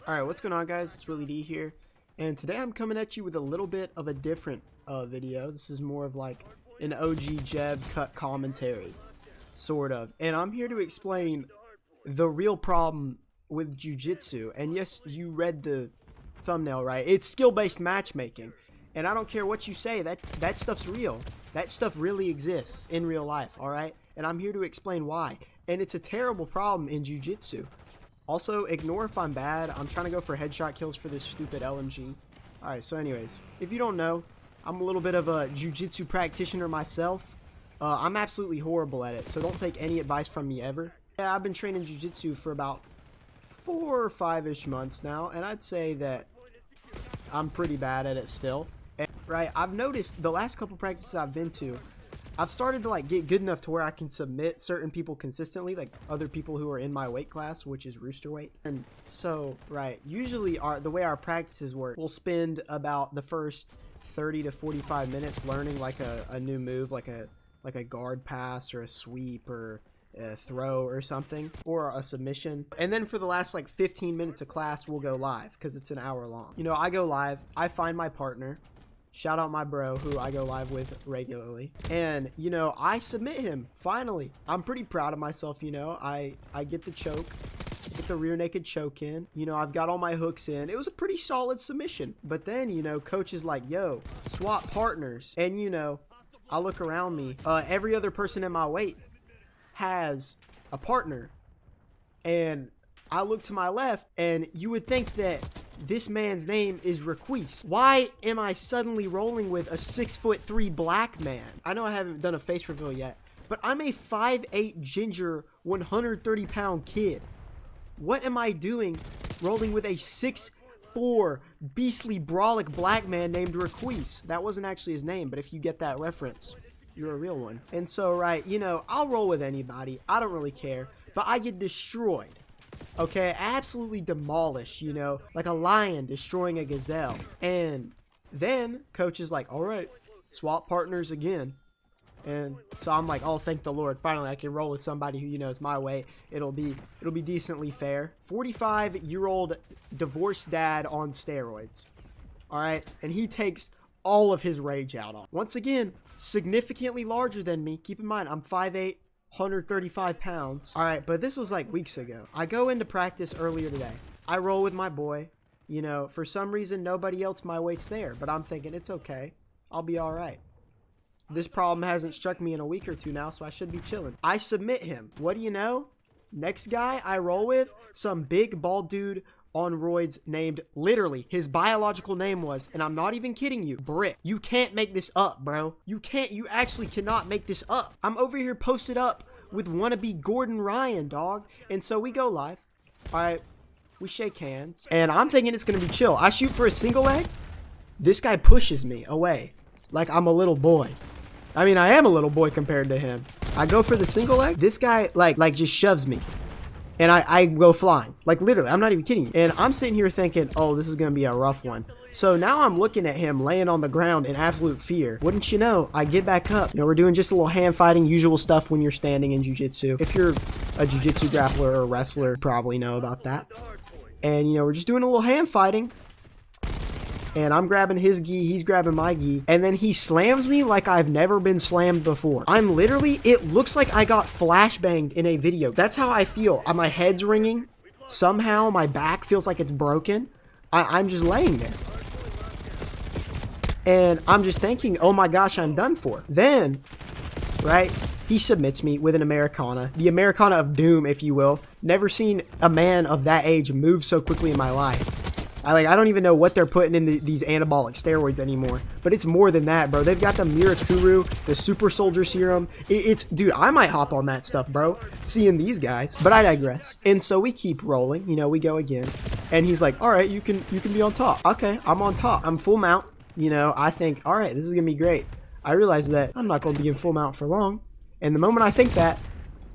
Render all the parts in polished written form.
Alright, what's going on, guys? It's Willie D here, and today I'm coming at you with a little bit of a different video. This is more of like an IBJJF cut commentary, sort of. And I'm here to explain the real problem with Jiu Jitsu. And yes, you read the thumbnail right. It's skill-based matchmaking. And I don't care what you say, that stuff's real. That stuff really exists in real life, alright? And I'm here to explain why. And it's a terrible problem in Jiu Jitsu. Also, ignore if I'm bad. I'm trying to go for headshot kills for this stupid LMG. Alright, so anyways, if you don't know, I'm a little bit of a jiu-jitsu practitioner myself. I'm absolutely horrible at it, so don't take any advice from me ever. Yeah, I've been training jiu-jitsu for about 4 or 5-ish months now, and I'd say that I'm pretty bad at it still. And, right, I've noticed the last couple practices I've been to, I've started to like get good enough to where I can submit certain people consistently, like other people who are in my weight class, which is rooster weight. And so, right, usually the way our practices work, we'll spend about the first 30 to 45 minutes learning like a new move, like a guard pass or a sweep or a throw or something, or a submission. And then for the last like 15 minutes of class, we'll go live because it's an hour long. You know, I go live, I find my partner. Shout out my bro who I go live with regularly. And, you know, I submit him, finally. I'm pretty proud of myself, you know. I get the choke, get the rear naked choke in. You know, I've got all my hooks in. It was a pretty solid submission. But then, you know, coach is like, yo, swap partners. And, you know, I look around me. Every other person in my weight has a partner. And I look to my left, and you would think that this man's name is Requise. Why am I suddenly rolling with a 6'3" black man? I know I haven't done a face reveal yet, but I'm a 5'8" ginger, 130-pound kid. What am I doing rolling with a 6'4" beastly brolic black man named Requise? That wasn't actually his name, but if you get that reference, you're a real one. And so, right, you know, I'll roll with anybody. I don't really care, but I get destroyed. Okay, absolutely demolished, you know, like a lion destroying a gazelle. And then coach is like, all right, swap partners again. And so I'm like, oh, thank the Lord, finally I can roll with somebody who, you know, is my weight. It'll be decently fair. 45-year-old divorced dad on steroids. All right, and he takes all of his rage out on. Once again, significantly larger than me. Keep in mind, I'm 5'8", 135 pounds. All right, but this was like weeks ago. I go into practice earlier today. I roll with my boy. You know, for some reason, nobody else my weight's there, but I'm thinking it's okay. I'll be all right. This problem hasn't struck me in a week or two now, so I should be chilling. I submit him. What do you know? Next guy I roll with, some big bald dude on roids named, literally, his biological name was, and I'm not even kidding you, Brick. You can't make this up, bro. You actually cannot make this up. I'm over here posted up with wannabe Gordon Ryan, dog. And so we go live. All right, we shake hands, and I'm thinking it's gonna be chill. I shoot for a single leg. This guy pushes me away like I'm a little boy. I mean, I am a little boy compared to him. I go for the single leg. This guy like just shoves me. And I go flying. Like, literally, I'm not even kidding you. And I'm sitting here thinking, oh, this is going to be a rough one. So now I'm looking at him laying on the ground in absolute fear. Wouldn't you know, I get back up. You know, we're doing just a little hand fighting, usual stuff when you're standing in jiu-jitsu. If you're a jiu-jitsu grappler or a wrestler, you probably know about that. And, you know, we're just doing a little hand fighting. And I'm grabbing his gi, he's grabbing my gi, and then he slams me like I've never been slammed before. I'm literally, it looks like I got flashbanged in a video. That's how I feel. My head's ringing. Somehow my back feels like it's broken. I'm just laying there. And I'm just thinking, oh my gosh, I'm done for. Then, right, he submits me with an Americana. The Americana of doom, if you will. Never seen a man of that age move so quickly in my life. I don't even know what they're putting in these anabolic steroids anymore. But it's more than that, bro. They've got the Mirakuru, the Super Soldier Serum. Dude, I might hop on that stuff, bro. Seeing these guys. But I digress. And so we keep rolling. You know, we go again. And he's like, all right, you can be on top. Okay, I'm on top. I'm full mount. You know, I think, all right, this is going to be great. I realize that I'm not going to be in full mount for long. And the moment I think that,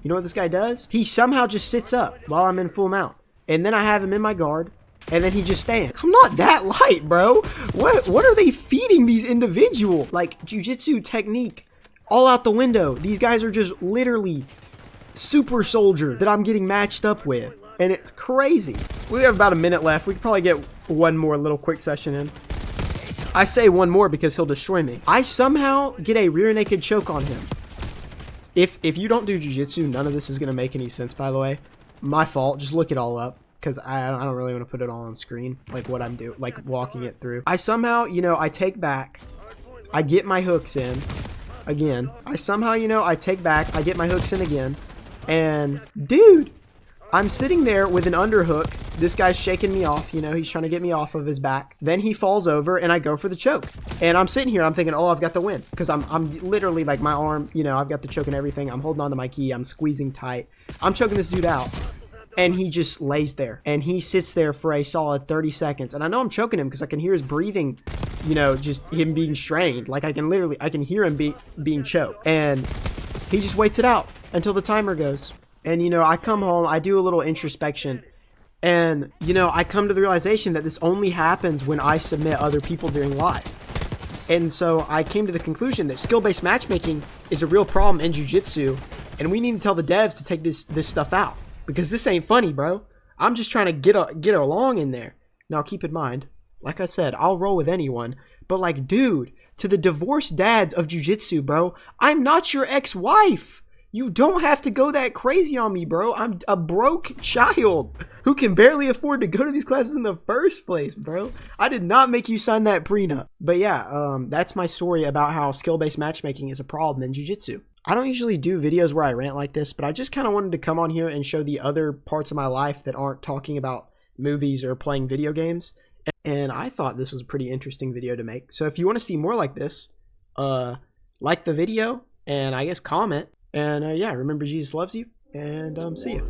you know what this guy does? He somehow just sits up while I'm in full mount. And then I have him in my guard. And then he just stands. I'm not that light, bro. What are they feeding these individuals? Like, jiu-jitsu technique all out the window. These guys are just literally super soldier that I'm getting matched up with. And it's crazy. We have about a minute left. We could probably get one more little quick session in. I say one more because he'll destroy me. I somehow get a rear naked choke on him. If you don't do jiu-jitsu, none of this is going to make any sense, by the way. My fault. Just look it all up. Because I don't really want to put it all on screen. Like what I'm doing. Like walking it through. I somehow, you know, I take back. I get my hooks in. Again. I somehow, you know, I take back. I get my hooks in again. And, dude. I'm sitting there with an underhook. This guy's shaking me off, you know, he's trying to get me off of his back. Then he falls over and I go for the choke. And I'm sitting here, I'm thinking, oh, I've got the win. Because I'm literally like my arm, you know, I've got the choke and everything. I'm holding on to my key. I'm squeezing tight. I'm choking this dude out. And he just lays there. And he sits there for a solid 30 seconds. And I know I'm choking him because I can hear his breathing, you know, just him being strained. Like I can hear him being choked. And he just waits it out until the timer goes. And, you know, I come home, I do a little introspection, and, you know, I come to the realization that this only happens when I submit other people during live. And so I came to the conclusion that skill-based matchmaking is a real problem in jiu-jitsu, and we need to tell the devs to take this stuff out, because this ain't funny, bro. I'm just trying to get along in there. Now, keep in mind, like I said, I'll roll with anyone, but, like, dude, to the divorced dads of jiu-jitsu, bro, I'm not your ex-wife. You don't have to go that crazy on me, bro. I'm a broke child who can barely afford to go to these classes in the first place, bro. I did not make you sign that prenup. But yeah, that's my story about how skill-based matchmaking is a problem in jiu-jitsu. I don't usually do videos where I rant like this, but I just kind of wanted to come on here and show the other parts of my life that aren't talking about movies or playing video games. And I thought this was a pretty interesting video to make. So if you want to see more like this, like the video and I guess comment. And yeah, remember Jesus loves you, and see ya.